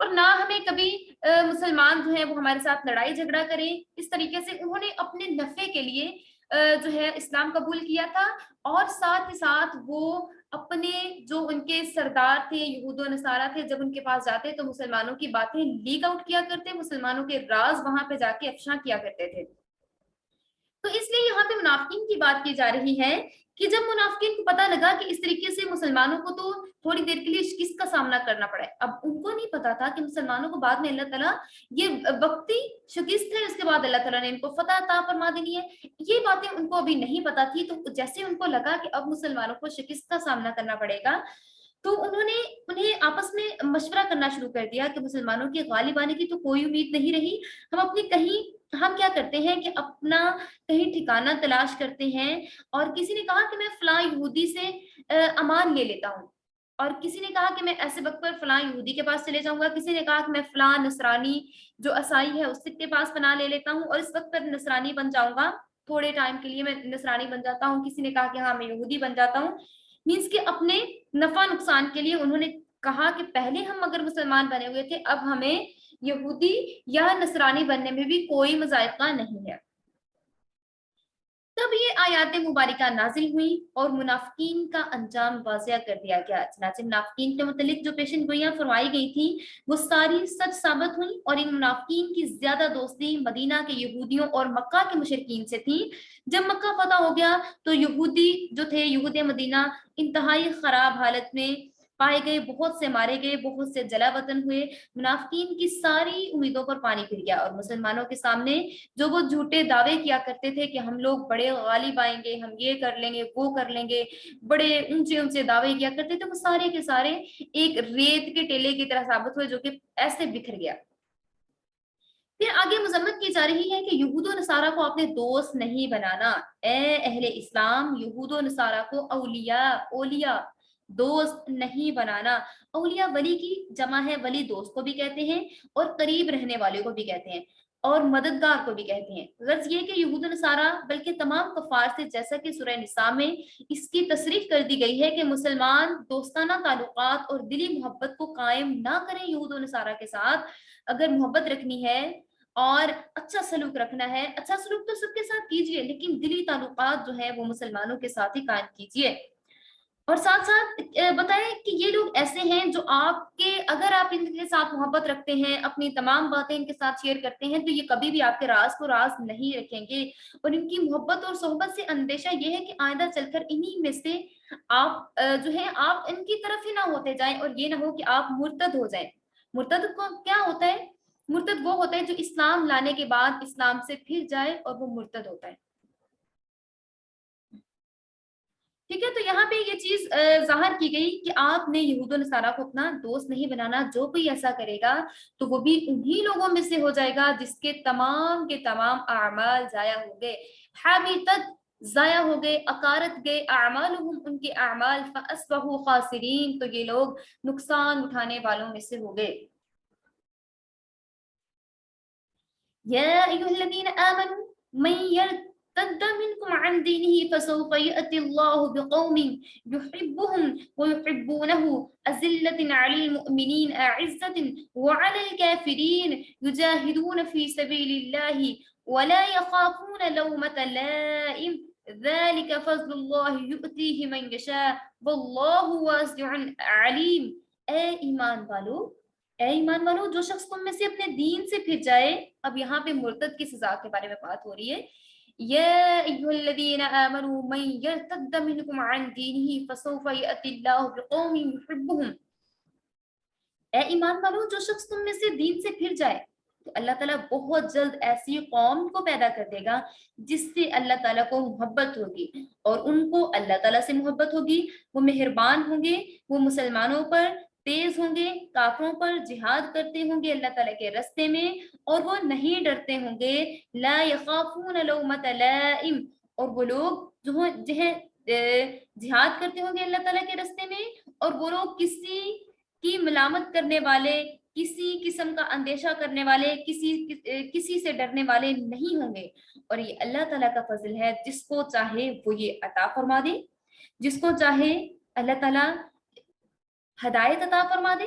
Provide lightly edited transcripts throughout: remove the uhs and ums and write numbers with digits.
اور نہ ہمیں کبھی مسلمان جو ہے وہ ہمارے ساتھ لڑائی جھگڑا کریں. اس طریقے سے انہوں نے اپنے نفع کے لیے جو ہے اسلام قبول کیا تھا، اور ساتھ ہی ساتھ وہ اپنے جو ان کے سردار تھے، یہود و نصارہ تھے، جب ان کے پاس جاتے تو مسلمانوں کی باتیں لیک آؤٹ کیا کرتے، مسلمانوں کے راز وہاں پہ جا کے افشاں کیا کرتے تھے. تو اس لیے یہاں پہ منافقین کی بات کی جا رہی ہے کہ جب منافقین کو پتا لگا کہ اس طریقے سے مسلمانوں کو تو تھوڑی دیر کے لیے شکست کا سامنا کرنا پڑا ہے، اب ان کو نہیں پتا تھا کہ مسلمانوں کو بعد میں اللہ تعالیٰ یہ وقتی شکست ہے، اس کے بعد اللہ تعالیٰ نے ان کو فتح عطا فرما دینی ہے. یہ باتیں ان کو ابھی نہیں پتا تھی. تو جیسے ان کو لگا کہ اب مسلمانوں کو شکست کا سامنا کرنا پڑے گا، تو انہوں نے انہیں آپس میں مشورہ کرنا شروع کر دیا کہ مسلمانوں کے غالب آنے کی تو کوئی امید نہیں رہی. ہم کیا کرتے ہیں کہ اپنا کہیں ٹھکانہ تلاش کرتے ہیں، اور کسی نے کہا کہ میں فلاں یہودی سے امان لے لیتا ہوں، اور کسی نے کہا کہ میں ایسے وقت پر فلاں یہودی کے پاس چلے جاؤں گا، کسی نے کہا کہ میں فلاں نصرانی جو عیسائی ہے اس کے پاس پناہ لے لیتا ہوں اور اس وقت پر نصرانی بن جاؤں گا، تھوڑے ٹائم کے لیے میں نصرانی بن جاتا ہوں. کسی نے کہا کہ ہاں میں یہودی بن جاتا ہوں. مینس کہ اپنے نفع نقصان کے لیے انہوں نے کہا کہ پہلے ہم اگر مسلمان بنے ہوئے تھے، اب ہمیں یہودی یا نصرانی بننے میں بھی کوئی مذائقہ نہیں ہے. تب یہ آیات مبارکہ نازل ہوئی اور منافقین کا انجام واضح کر دیا گیا. چنانچہ منافقین کے متعلق جو پیشن گوئیاں فرمائی گئی تھیں وہ ساری سچ ثابت ہوئی، اور ان منافقین کی زیادہ دوستی مدینہ کے یہودیوں اور مکہ کے مشرکین سے تھی. جب مکہ فتح ہو گیا تو یہودی جو تھے، یہود مدینہ، انتہائی خراب حالت میں پائے گئے، بہت سے مارے گئے، بہت سے جلا وطن ہوئے. منافقین کی ساری امیدوں پر پانی پھر گیا، اور مسلمانوں کے سامنے جو وہ جھوٹے دعوے کیا کرتے تھے کہ ہم لوگ بڑے غالب آئیں گے، ہم یہ کر لیں گے، وہ کر لیں گے، بڑے اونچے اونچے دعوے کیا کرتے تھے، وہ سارے کے سارے ایک ریت کے ٹیلے کی طرح ثابت ہوئے جو کہ ایسے بکھر گیا. پھر آگے مذمت کی جا رہی ہے کہ یہود و نصارہ کو اپنے دوست نہیں بنانا. اے اہل اسلام، یہود و نصارہ کو اولیاء دوست نہیں بنانا. اولیاء ولی کی جمع ہے، ولی دوست کو بھی کہتے ہیں اور قریب رہنے والے کو بھی کہتے ہیں اور مددگار کو بھی کہتے ہیں. غرض یہ کہ یہود و نصارہ بلکہ تمام کفار سے، جیسا کہ سورہ نساء میں اس کی تصریح کر دی گئی ہے کہ مسلمان دوستانہ تعلقات اور دلی محبت کو قائم نہ کریں یہود و نصارہ کے ساتھ. اگر محبت رکھنی ہے اور اچھا سلوک رکھنا ہے، اچھا سلوک تو سب کے ساتھ کیجئے، لیکن دلی تعلقات جو ہے وہ مسلمانوں کے ساتھ ہی قائم کیجئے. اور ساتھ ساتھ بتائیں کہ یہ لوگ ایسے ہیں جو اگر آپ ان کے ساتھ محبت رکھتے ہیں، اپنی تمام باتیں ان کے ساتھ شیئر کرتے ہیں، تو یہ کبھی بھی آپ کے راز کو راز نہیں رکھیں گے. اور ان کی محبت اور صحبت سے اندیشہ یہ ہے کہ آئندہ چل کر انہی میں سے آپ جو ہے آپ ان کی طرف ہی نہ ہوتے جائیں، اور یہ نہ ہو کہ آپ مرتد ہو جائیں. مرتد کو کیا ہوتا ہے؟ مرتد وہ ہوتا ہے جو اسلام لانے کے بعد اسلام سے پھر جائے اور وہ مرتد ہوتا ہے. ٹھیک ہے، تو یہاں پہ یہ چیز ظاہر کی گئی کہ آپ نے یہود و نصارہ کو اپنا دوست نہیں بنانا. جو کوئی ایسا کرے گا تو وہ بھی انہی لوگوں میں سے ہو جائے گا جس کے تمام اعمال ضائع ہو گئے. حبطت، ضائع ہو گئے، اکارت گئے، اعمالہم، ان کے اعمال، فاصبحوا خاسرین، تو یہ لوگ نقصان اٹھانے والوں میں سے ہو گئے. يا أيها الذين آمنوا من يرتد منكم عن دينه فسوف يأتي الله بقوم يحبهم ويحبونه أذلة على المؤمنين أعزة وعلى الكافرين يجاهدون في سبيل الله ولا يخافون لومة لائم ذلك فضل الله يؤتيه من يشاء والله واسع عليم. اے ایمان والو، جو شخص تم میں سے اپنے دین سے پھر جائے. اب یہاں پہ مرتد کی سزا کے بارے میں بات ہو رہی ہے. یا ایھا الذین آمنوا من یرتد منکم عن دینہ فسوف یأتی اللہ بقوم یحبهم. اے ایمان والو، جو شخص تم میں سے دین سے پھر جائے تو اللہ تعالیٰ بہت جلد ایسی قوم کو پیدا کر دے گا جس سے اللہ تعالیٰ کو محبت ہوگی، اور ان کو اللہ تعالیٰ سے محبت ہوگی. وہ مہربان ہوں گے، وہ مسلمانوں پر تیز ہوں گے، کافروں پر جہاد کرتے ہوں گے اللہ تعالیٰ کے رستے میں، اور وہ نہیں ڈرتے ہوں گے. لا یخافون لومۃ لائم، اور وہ لوگ جو جہاد کرتے ہوں گے اللہ تعالیٰ کے رستے میں، اور وہ لوگ کسی کی ملامت کرنے والے، کسی قسم کا اندیشہ کرنے والے، کسی سے ڈرنے والے نہیں ہوں گے. اور یہ اللہ تعالیٰ کا فضل ہے، جس کو چاہے وہ یہ عطا فرما دے، جس کو چاہے اللہ تعالیٰ ہدایت عطا فرما دے.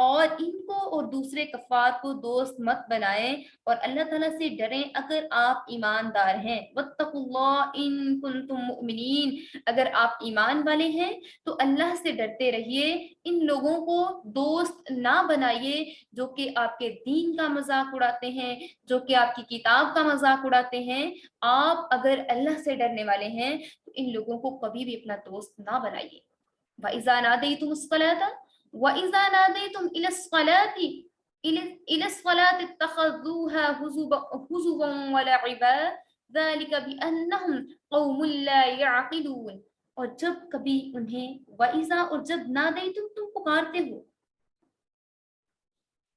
اور ان کو اور دوسرے کفار کو دوست مت بنائیں اور اللہ تعالیٰ سے ڈریں اگر آپ ایماندار ہیں. واتقوا اللہ ان کنتم مؤمنین، اگر آپ ایمان والے ہیں تو اللہ سے ڈرتے رہیے. ان لوگوں کو دوست نہ بنائیے جو کہ آپ کے دین کا مذاق اڑاتے ہیں، جو کہ آپ کی کتاب کا مذاق اڑاتے ہیں. آپ اگر اللہ سے ڈرنے والے ہیں تو ان لوگوں کو کبھی بھی اپنا دوست نہ بنائیے. وَإِذَا نَادَيْتُمُ الصَّلَاةَ وَإِذَا نَادَيْتُمْ إِلَى الصَّلَاةِ اتَّخَذُوهَا هُزُوًا وَلَعِبًا ذَلِكَ بِأَنَّهُمْ قَوْمٌ لَا يَعْقِلُونَ. اور جب کبھی انہیں وَإِذَا اور جب نَادَيْتُمْ تم پکارتے ہو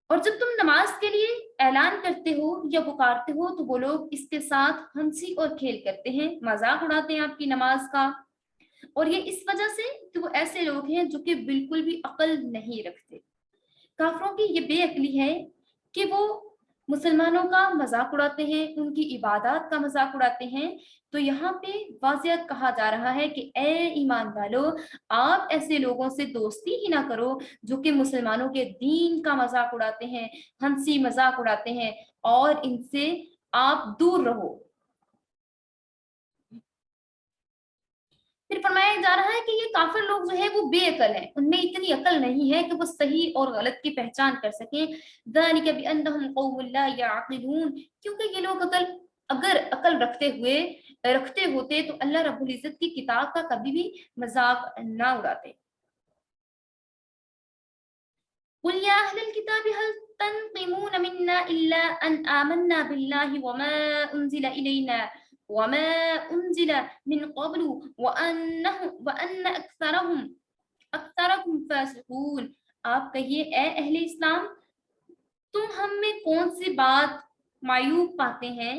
اور جب تم نماز کے لیے اعلان کرتے ہو یا پکارتے ہو تو وہ لوگ اس کے ساتھ ہنسی اور کھیل کرتے ہیں، مذاق اڑاتے ہیں آپ کی نماز کا. اور یہ اس وجہ سے کہ وہ ایسے لوگ ہیں جو کہ بالکل بھی عقل نہیں رکھتے. کافروں کی یہ بے عقلی ہے کہ وہ مسلمانوں کا مذاق اڑاتے ہیں، ان کی عبادات کا مذاق اڑاتے ہیں. تو یہاں پہ واضح کہا جا رہا ہے کہ اے ایمان والو، آپ ایسے لوگوں سے دوستی ہی نہ کرو جو کہ مسلمانوں کے دین کا مذاق اڑاتے ہیں، ہنسی مذاق اڑاتے ہیں، اور ان سے آپ دور رہو. پھر فرمایا جا رہا ہے کہ یہ کافر لوگ جو ہے وہ بے عقل ہیں، ان میں اتنی عقل نہیں ہے کہ وہ صحیح اور غلط کی پہچان کر سکیں. ذَلِكَ بِأَنَّهُمْ قَوْمٌ لَا يَعْقِلُونَ، کیونکہ یہ لوگ اگر عقل رکھتے ہوتے تو اللہ رب العزت کی کتاب کا کبھی بھی مذاق نہ اڑاتے. قُلْ يَا أَهْلَ الْكِتَابِ هَلْ تَنْقِمُونَ مِنَّا إِلَّا أَنْ آمَنَّا بِاللَّهِ وَمَا أُنزِلَ مِنْ قَبْلُ وَأَنَّ أَكْثَرَكُمْ فَاسِقُونَ. آپ کہیے اے اہل اسلام، تم ہم میں کون سی بات معیوب پاتے ہیں؟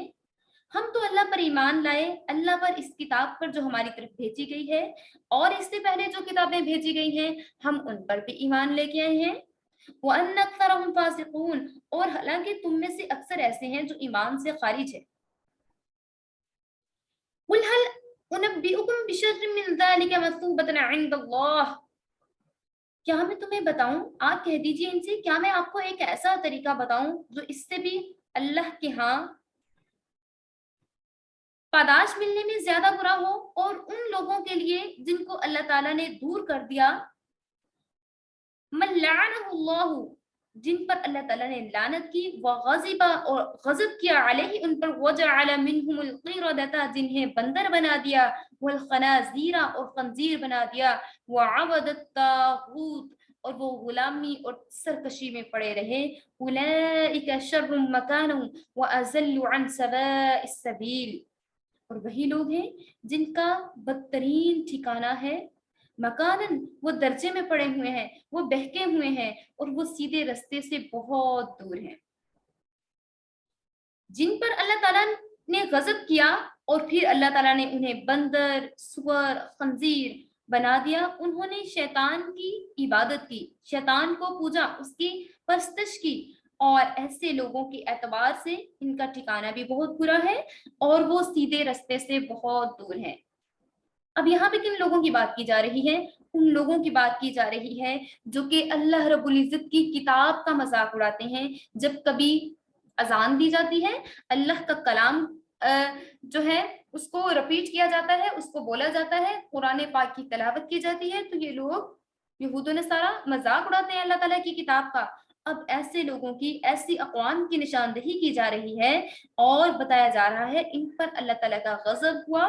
ہم تو اللہ پر ایمان لائے، اللہ پر اس کتاب پر جو ہماری طرف بھیجی گئی ہے، اور اس سے پہلے جو کتابیں بھیجی گئی ہیں ہم ان پر بھی ایمان لے کے آئے ہیں. وَأَنَّ أَكْثَرَهُمْ فَاسِقُونَ، اور حالانکہ تم میں سے اکثر ایسے ہیں جو ایمان سے خارج ہے. قُلْ هَلْ أُنَبِّئُكُمْ بِشَرٍّ مِّن ذَلِكَ مَثُوبَةً عِندَ اللَّهِ، کیا میں تمہیں بتاؤں، آپ کہہ دیجئے ان سے، کیا میں آپ کو ایک ایسا طریقہ بتاؤں جو اس سے بھی اللہ کے ہاں پاداش ملنے میں زیادہ برا ہو، اور ان لوگوں کے لیے جن کو اللہ تعالیٰ نے دور کر دیا. مَن لَعَنَهُ اللَّهُ، جن پر اللہ تعالیٰ نے لعنت کی، وغضب اور غضب کیا، علیہ ان پر، وجعل منہم القردۃ، جنہیں بندر بنا دیا، والخنازیر اور خنزیر بنا دیا، وعبد الطاغوت اور وہ غلامی اور سرکشی میں پڑے رہے. اولئک شر مکانا واضل عن سواء السبیل، اور وہی لوگ ہیں جن کا بدترین ٹھکانہ ہے. مکانن، وہ درجے میں پڑے ہوئے ہیں، وہ بہکے ہوئے ہیں، اور وہ سیدھے رستے سے بہت دور ہیں. جن پر اللہ تعالیٰ نے غضب کیا اور پھر اللہ تعالیٰ نے انہیں بندر، سور، خنزیر بنا دیا، انہوں نے شیطان کی عبادت کی، شیطان کو پوجا، اس کی پرستش کی، اور ایسے لوگوں کے اعتبار سے ان کا ٹھکانہ بھی بہت برا ہے اور وہ سیدھے رستے سے بہت دور ہیں. اب یہاں پہ کن لوگوں کی بات کی جا رہی ہے؟ ان لوگوں کی بات کی جا رہی ہے جو کہ اللہ رب العزت کی کتاب کا مذاق اڑاتے ہیں. جب کبھی اذان دی جاتی ہے، اللہ کا کلام جو ہے اس کو رپیٹ کیا جاتا ہے، اس کو بولا جاتا ہے، قرآن پاک کی تلاوت کی جاتی ہے، تو یہ لوگ یہود و نصارہ مذاق اڑاتے ہیں اللہ تعالیٰ کی کتاب کا. اب ایسے لوگوں کی، ایسی اقوام کی نشاندہی کی جا رہی ہے اور بتایا جا رہا ہے ان پر اللہ تعالیٰ کا غضب ہوا،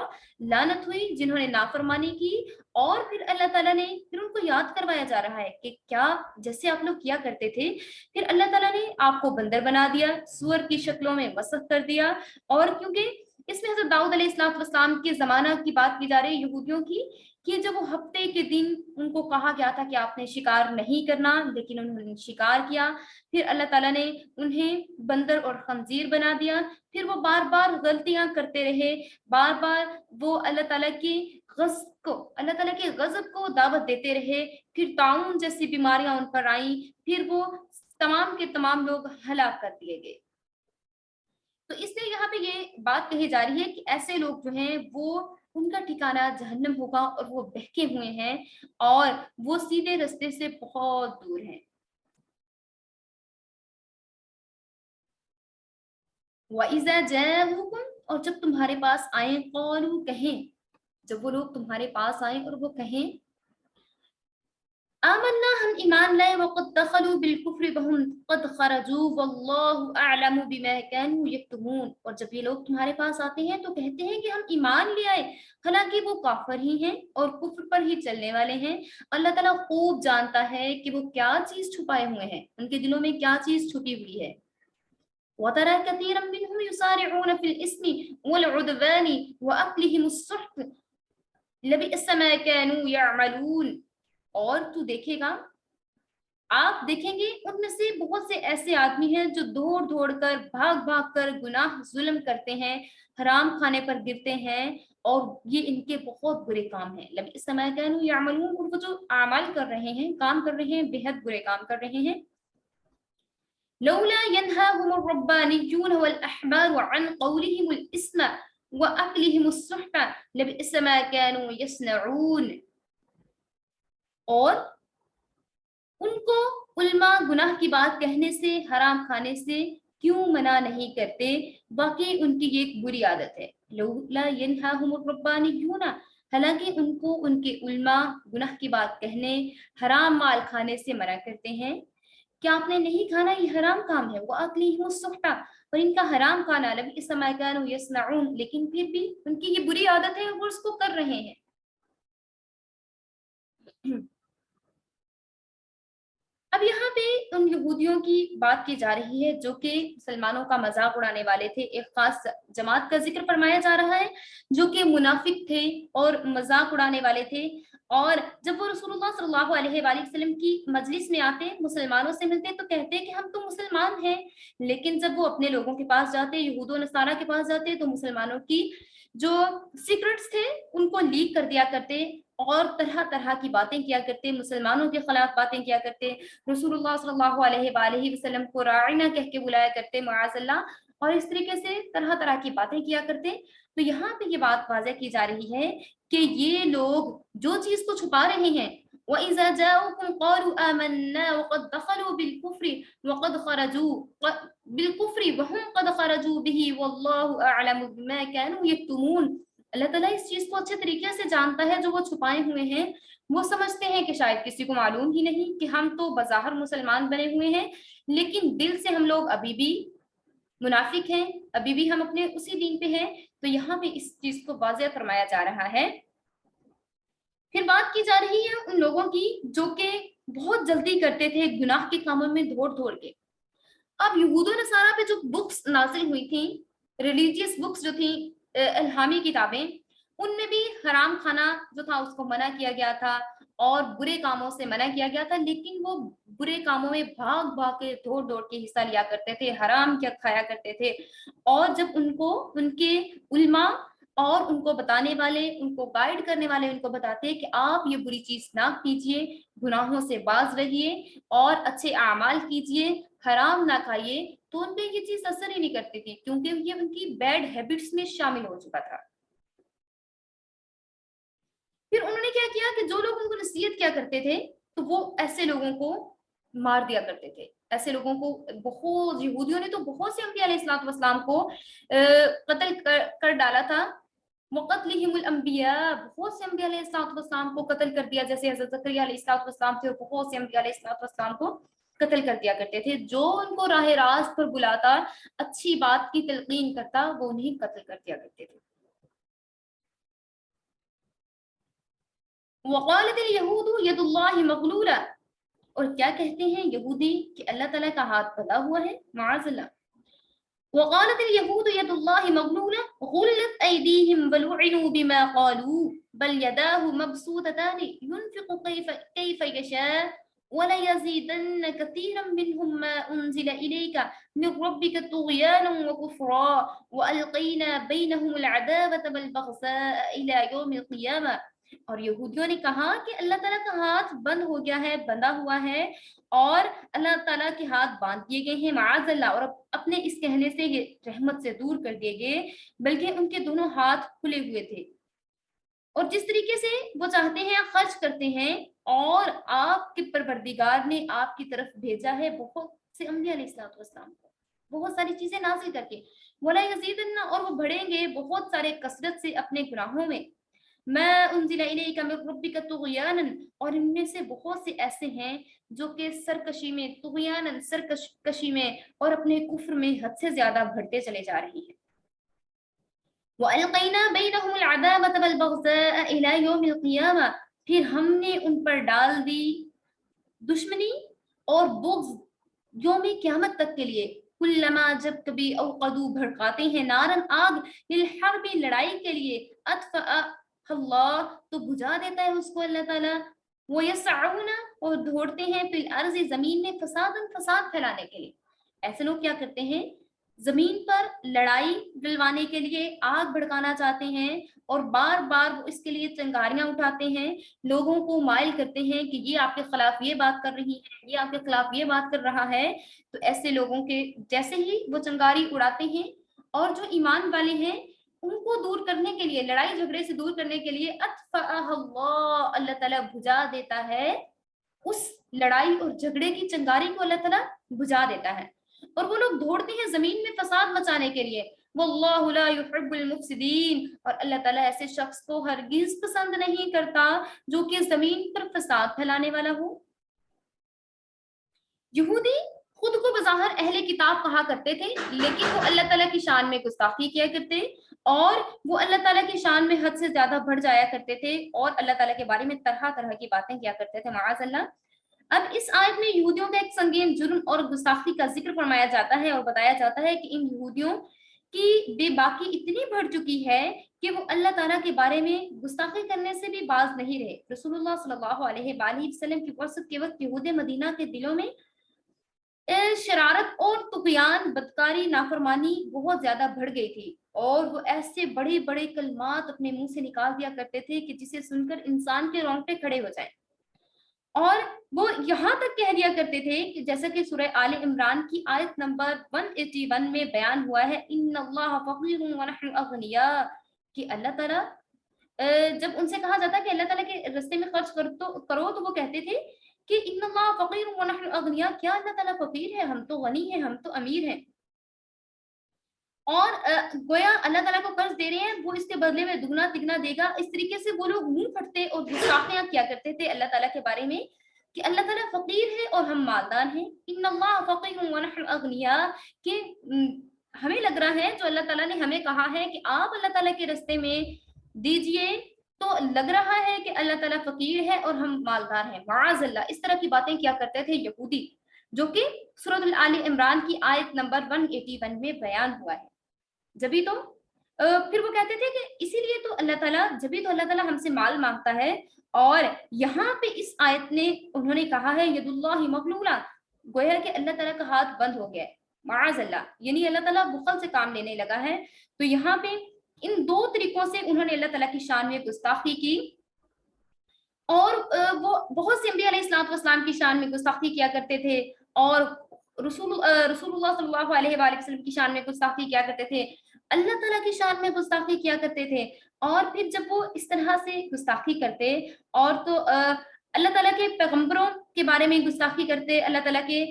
لعنت ہوئی، جنہوں نے نافرمانی کی. اور پھر اللہ تعالیٰ نے پھر ان کو یاد کروایا جا رہا ہے کہ کیا جیسے آپ لوگ کیا کرتے تھے، پھر اللہ تعالیٰ نے آپ کو بندر بنا دیا، سور کی شکلوں میں مسخ کر دیا. اور کیونکہ اس میں حضرت داؤد علیہ السلام کے زمانہ کی بات کی جا رہی ہے یہودیوں کی، کہ جب وہ ہفتے کے دن ان کو کہا گیا تھا کہ آپ نے شکار نہیں کرنا، لیکن انہوں نے شکار کیا، پھر اللہ تعالیٰ نے انہیں بندر اور خنزیر بنا دیا. پھر وہ بار بار غلطیاں کرتے رہے، بار بار وہ اللہ تعالیٰ کے غضب کو دعوت دیتے رہے. پھر طاعون جیسی بیماریاں ان پر آئیں، پھر وہ تمام کے تمام لوگ ہلاک کر دیے گئے. تو اس لیے یہاں پہ یہ بات کہی جا رہی ہے کہ ایسے لوگ جو ہیں وہ ان کا ٹھکانہ جہنم ہوگا، اور وہ بہکے ہوئے ہیں اور وہ سیدھے رستے سے بہت دور ہیں. وَإِذَا جَاءُوكُمْ اور جب تمہارے پاس آئیں قالوا کہیں، جب وہ لوگ تمہارے پاس آئیں اور وہ کہیں آمنا ہم ایمان لائے وقد دخلوا بالکفر وهم قد خرجوا واللہ اعلم بما كانوا یکتمون، اور جب یہ لوگ تمہارے پاس آتے ہیں تو کہتے ہیں کہ ہم ایمان لے آئے، حالانکہ وہ کافر ہی ہیں اور کفر پر ہی چلنے والے ہیں۔ اللہ تعالیٰ خوب جانتا ہے کہ وہ کیا چیز چھپائے ہوئے ہیں، ان کے دلوں میں کیا چیز چھپی ہوئی ہے۔ وَتَرَى كَثِيرًا مِّنْهُمْ يُسَارِعُونَ فِي الْإِثْمِ وَالْعُدْوَانِ وَأَكْلِهِمُ السُّحْتَ لَبِئْسَ مَا كَانُوا يَعْمَلُونَ، اور تو دیکھے گا، آپ دیکھیں گے ان میں سے بہت سے ایسے آدمی ہیں جو دوڑ دوڑ کر بھاگ بھاگ کر گناہ ظلم کرتے ہیں، حرام کھانے پر گرتے ہیں، اور یہ ان کے بہت برے کام ہیں۔ لبئس ما كانوا يعملون، اور وہ جو اعمال کر رہے ہیں، کام کر رہے ہیں، بہت برے کام کر رہے ہیں۔ لولا ينهاهم الربانيون والأحبار عن قولهم الإثم وأكلهم السحت لبئس ما كانوا يصنعون، اور ان کو علماء گناہ کی بات کہنے سے، حرام کھانے سے کیوں منع نہیں کرتے، باقی ان کی یہ ایک بری عادت ہے۔ لولا ينهاهم الربانيون، حالانکہ ان کو ان کے علماء گناہ کی بات کہنے، حرام مال کھانے سے منع کرتے ہیں۔ کیا آپ نے نہیں کھانا، یہ حرام کام ہے۔ وَأَكْلِهِمُ السُّحْتَ، اور ان کا حرام کھانا، لبئس ما كانوا يصنعون، لیکن پھر بھی ان کی یہ بری عادت ہے، وہ اس کو کر رہے ہیں۔ اب یہاں پہ ان یہودیوں کی بات کی جا رہی ہے جو کہ مسلمانوں کا مذاق اڑانے والے تھے۔ ایک خاص جماعت کا ذکر فرمایا جا رہا ہے جو کہ منافق تھے اور مذاق اڑانے والے تھے، اور جب وہ رسول اللہ صلی اللہ علیہ وآلہ وسلم کی مجلس میں آتے، مسلمانوں سے ملتے، تو کہتے کہ ہم تو مسلمان ہیں، لیکن جب وہ اپنے لوگوں کے پاس جاتے، یہود و نصارہ کے پاس جاتے، تو مسلمانوں کی جو سیکرٹس تھے ان کو لیک کر دیا کرتے اور طرح طرح کی باتیں کیا کرتے، مسلمانوں کے خلاف باتیں کیا کرتے، رسول اللہ صلی اللہ علیہ وآلہ وسلم کو راعنا کہہ کے بلایا کرتے، معاذ اللہ، اور اس طریقے سے طرح طرح کی باتیں کیا کرتے۔ تو یہاں پہ یہ بات واضح کی جا رہی ہے کہ یہ لوگ جو چیز کو چھپا رہے ہیں، وَإِذَا جَاءُوكُمْ قَالُوا آمَنَّا وَقَدْ دَخَلُوا بِالْكُفْرِ وَقَدْ خَرَجُوا بِالْكُفْرِ وَهُمْ قَدْ خَرَجُوا بِهِ وَاللَّهُ أَعْلَمُ بِمَا كَانُوا يَكْتُمُونَ۔ اللہ تعالیٰ اس چیز کو اچھے طریقے سے جانتا ہے جو وہ چھپائے ہوئے ہیں۔ وہ سمجھتے ہیں کہ شاید کسی کو معلوم ہی نہیں کہ ہم تو بظاہر مسلمان بنے ہوئے ہیں، لیکن دل سے ہم لوگ ابھی بھی منافق ہیں، ابھی بھی ہم اپنے اسی دین پہ ہیں۔ تو یہاں پہ اس چیز کو واضح فرمایا جا رہا ہے۔ پھر بات کی جا رہی ہے ان لوگوں کی جو کہ بہت جلدی کرتے تھے گناہ کے کاموں میں دوڑ دوڑ کے۔ اب یہود و نصارہ پہ جو بکس نازل ہوئی تھیں، ریلیجیس بکس جو تھیں، الہامی کتابیں، ان میں بھی حرام کھانا جو تھا اس کو منع کیا گیا تھا اور برے کاموں سے منع کیا گیا تھا، لیکن وہ برے کاموں میں بھاگ بھاگ کے دوڑ دوڑ کے حصہ لیا کرتے تھے، حرام کیا کھایا کرتے تھے، اور جب ان کو ان کے علماء اور ان کو بتانے والے، ان کو گائیڈ کرنے والے ان کو بتاتے کہ آپ یہ بری چیز نہ کیجیے، گناہوں سے باز رہیے اور اچھے اعمال کیجیے، حرام نہ کھائیے، تو ان پہ یہ چیز اثر ہی نہیں کرتی تھی، کیونکہ یہ ان کی بیڈ ہیبٹس میں شامل ہو چکا تھا۔ پھر انہوں نے کیا کیا کہ جو لوگ ان کو نصیحت کیا کرتے تھے تو وہ ایسے لوگوں کو مار دیا کرتے تھے، ایسے لوگوں کو بہت، یہودیوں نے تو بہت سے انبیاء علیہ الصلوۃ والسلام کو قتل کر ڈالا تھا۔ وقتلہم الانبیاء، بہت سے انبیاء علیہ الصلوۃ والسلام کو قتل کر دیا، جیسے حضرت زکریا علیہ الصلوۃ والسلام تھے، اور بہت سے انبیاء علیہ الصلوۃ والسلام کو قتل کر دیا کرتے تھے۔ جو ان کو راہ راست پر بلاتا، اچھی بات کی تلقین کرتا، وہ انہیں قتل کر دیا کرتے تھے۔ وقالت اليہود ید اللہ مغلولہ، اور کیا کہتے ہیں یہودی کہ اللہ تعالیٰ کا ہاتھ بندھا ہوا ہے، معاذ اللہ۔ وقالت اليہود ید اللہ مغلولہ غلت ایدیہم ولعنوا بما قالوا بل یداہ مبسوطتان ينفق کیف یشاء وليزيدن كثيرا منهم ما أنزل إليك من ربك طغيانا وكفرا وألقينا بينهم العداوة والبغضاء إلى يوم القيامة۔ اور یہودیوں نے کہا کہ اللہ تعالیٰ کا ہاتھ بند ہو گیا ہے، بندھا ہوا ہے، اور اللہ تعالیٰ کے ہاتھ باندھ دیے گئے ہیں، معاذ اللہ، اور اپنے اس کہنے سے یہ رحمت سے دور کر دیے گئے، بلکہ ان کے دونوں ہاتھ کھلے ہوئے تھے، اور جس طریقے سے وہ چاہتے ہیں خرچ کرتے ہیں، اور آپ کے پروردگار نے آپ کی طرف بھیجا ہے بہت سے انبیاء علیہ الصلوۃ والسلام کو، بہت ساری چیزیں نازل کر کے، ولا یزیدن، اور وہ بڑھیں گے بہت سارے کثرت سے اپنے گناہوں میں. ما انزل الیک من ربک طغیانا، اور ان میں سے بہت سے ایسے ہیں جو کہ سرکشی میں، طغیانا سرکشی میں اور اپنے کفر میں حد سے زیادہ بڑھتے چلے جا رہے ہیں. وَأَلْقَيْنَا بَيْنَهُمُ الْعَدَاوَةَ وَالْبَغْضَاءَ إِلَى يَوْمِ الْقِيَامَةِ، پھر ہم نے ان پر ڈال دی دشمنی اور بغض یوم قیامت تک کے لیے. کلما، جب کبھی، اوقدو بھڑکاتے ہیں، نارن آگ، للحرب لڑائی کے لیے، اطفأ اللہ تو بجھا دیتا ہے اس کو اللہ تعالیٰ. وہ یسعون، اور دوڑتے ہیں، فی الارض زمین میں، فساد پھیلانے کے لیے. ایسے لوگ کیا کرتے ہیں؟ زمین پر لڑائی ڈلوانے کے لیے آگ بھڑکانا چاہتے ہیں اور بار بار وہ اس کے لیے چنگاریاں اٹھاتے ہیں، لوگوں کو مائل کرتے ہیں کہ یہ آپ کے خلاف یہ بات کر رہی ہے، یہ آپ کے خلاف یہ بات کر رہا ہے. تو ایسے لوگوں کے جیسے ہی وہ چنگاری اڑاتے ہیں اور جو ایمان والے ہیں ان کو دور کرنے کے لیے، لڑائی جھگڑے سے دور کرنے کے لیے، اطفأ اللہ، اللہ تعالیٰ بجھا دیتا ہے اس لڑائی اور جھگڑے کی چنگاری کو، اللہ تعالیٰ بجھا دیتا ہے. اور وہ لوگ دوڑتے ہیں زمین میں فساد مچانے کے لیے. واللہ لا يحب المفسدین، اور اللہ تعالیٰ ایسے شخص کو ہرگز پسند نہیں کرتا جو کہ زمین پر فساد پھیلانے والا ہو. یہودی خود کو بظاہر اہل کتاب کہا کرتے تھے، لیکن وہ اللہ تعالیٰ کی شان میں گستاخی کیا کرتے اور وہ اللہ تعالیٰ کی شان میں حد سے زیادہ بڑھ جایا کرتے تھے اور اللہ تعالیٰ کے بارے میں طرح طرح کی باتیں کیا کرتے تھے، معاذ اللہ. اب اس آیت میں یہودیوں کا ایک سنگین جرم اور گستاخی کا ذکر فرمایا جاتا ہے اور بتایا جاتا ہے کہ ان یہودیوں کی بے باکی اتنی بڑھ چکی ہے کہ وہ اللہ تعالیٰ کے بارے میں گستاخی کرنے سے بھی باز نہیں رہے. رسول اللہ صلی اللہ علیہ وآلہ وسلم کی بعثت کے وقت یہود مدینہ کے دلوں میں شرارت اور طغیان، بدکاری، نافرمانی بہت زیادہ بڑھ گئی تھی اور وہ ایسے بڑے بڑے کلمات اپنے منہ سے نکال دیا کرتے تھے کہ جسے سن کر انسان کے رونگٹے کھڑے ہو جائیں. اور وہ یہاں تک کہہ دیا کرتے تھے کہ جیسا کہ سورہ آل عمران کی آیت نمبر 181 میں بیان ہوا ہے، ان اللہ فقیر ونحن اغنیاء، کہ اللہ تعالیٰ جب ان سے کہا جاتا کہ اللہ تعالیٰ کے راستے میں خرچ کرو تو وہ کہتے تھے کہ ان اللہ فقیر ونحن اغنیاء، کیا اللہ تعالیٰ فقیر ہے، ہم تو غنی ہیں، ہم تو امیر ہیں. اور گویا اللہ تعالیٰ کو قرض دے رہے ہیں، وہ اس کے بدلے میں دگنا تگنا دے گا. اس طریقے سے وہ لوگ منہ پھٹتے اور گستاخیاں کیا کرتے تھے اللہ تعالیٰ کے بارے میں کہ اللہ تعالیٰ فقیر ہے اور ہم مالدار ہیں. ان اللہ فقیر ونحن اغنیاء، کہ ہمیں لگ رہا ہے جو اللہ تعالیٰ نے ہمیں کہا ہے کہ آپ اللہ تعالیٰ کے راستے میں دیجئے، تو لگ رہا ہے کہ اللہ تعالیٰ فقیر ہے اور ہم مالدار ہیں. معاذ اللہ، اس طرح کی باتیں کیا کرتے تھے یہودی، جو کہ سورۃ آل عمران کی آیت نمبر 181 میں بیان ہوا ہے. جبھی تو پھر وہ کہتے تھے کہ اسی لیے تو اللہ تعالیٰ، جبھی تو اللہ تعالیٰ ہم سے مال مانگتا ہے. اور یہاں پہ اس آیت نے انہوں نے کہا ہے ید اللہ مغلولہ، گویا کہ اللہ تعالیٰ کا ہاتھ بند ہو گیا ہے. معاذ اللہ، یعنی اللہ تعالیٰ بخل سے کام لینے لگا ہے. تو یہاں پہ ان دو طریقوں سے انہوں نے اللہ تعالیٰ کی شان میں گستاخی کی اور وہ بہت سے انبیاء علیہ الصلوۃ والسلام کی شان میں گستاخی کیا کرتے تھے اور رسول اللہ صلی اللہ علیہ وآلہ وسلم کی شان میں گستاخی کیا کرتے تھے، اللہ تعالیٰ کی شان میں گستاخی کیا کرتے تھے. اور پھر جب وہ اس طرح سے گستاخی کرتے اور تو اللہ تعالیٰ کے پیغمبروں کے بارے میں گستاخی کرتے اللہ تعالیٰ کے،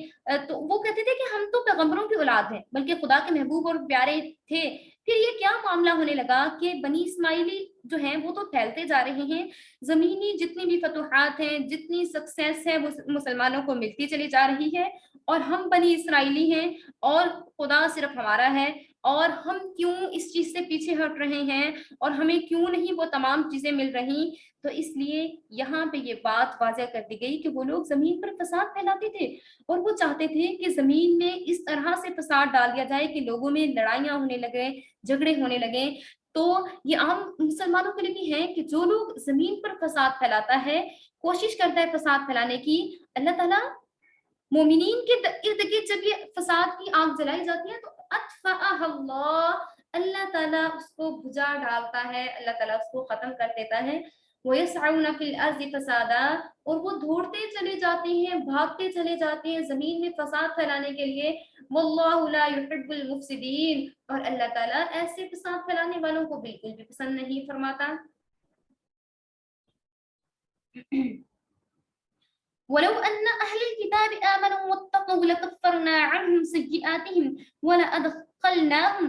تو وہ کہتے تھے کہ ہم تو پیغمبروں کی اولاد ہیں، بلکہ خدا کے محبوب اور پیارے تھے. پھر یہ کیا معاملہ ہونے لگا کہ بنی اسماعیلی جو ہیں وہ تو پھیلتے جا رہے ہیں، زمینی جتنی بھی فتوحات ہیں، جتنی سکسیس ہے وہ مسلمانوں کو ملتی چلی جا رہی ہے، اور ہم بنی اسرائیلی ہیں اور خدا صرف ہمارا ہے، اور ہم کیوں اس چیز سے پیچھے ہٹ رہے ہیں اور ہمیں کیوں نہیں وہ تمام چیزیں مل رہی. تو اس لیے یہاں پہ یہ بات واضح کر دی گئی کہ وہ لوگ زمین پر فساد پھیلاتے تھے اور وہ چاہتے تھے کہ زمین میں اس طرح سے فساد ڈال دیا جائے کہ لوگوں میں لڑائیاں ہونے لگے، جھگڑے ہونے لگے. تو یہ عام مسلمانوں کے لیے بھی ہے کہ جو لوگ زمین پر فساد پھیلاتا ہے، کوشش کرتا ہے فساد پھیلانے کی، اللہ تعالیٰ مومنین کے ارد گرد جب یہ فساد کی آگ جلائی جاتی ہے تو اطفأ اللہ، اللہ تعالیٰ اس کو بجھا ڈالتا ہے، اللہ تعالیٰ اس کو ختم کر دیتا ہے. وَيَسْعَوْنَ فِي الْأَرْضِ فَسَادًا، اور وہ دوڑتے چلے جاتے ہیں، بھاگتے چلے جاتے ہیں زمین میں فساد پھیلانے کے لیے. وَاللَّهُ لَا يُحِبُّ الْمُفْسِدِينَ، اور اللہ تعالیٰ ایسے فساد پھیلانے والوں کو بالکل بھی پسند نہیں فرماتا. وَلَوْ أَنَّ أَهْلَ الْكِتَابِ آمَنُوا وَاتَّقَوْا لَكَفَّرْنَا عَنْهُمْ سَيِّئَاتِهِمْ وَلَأَدْخَلْنَاهُمْ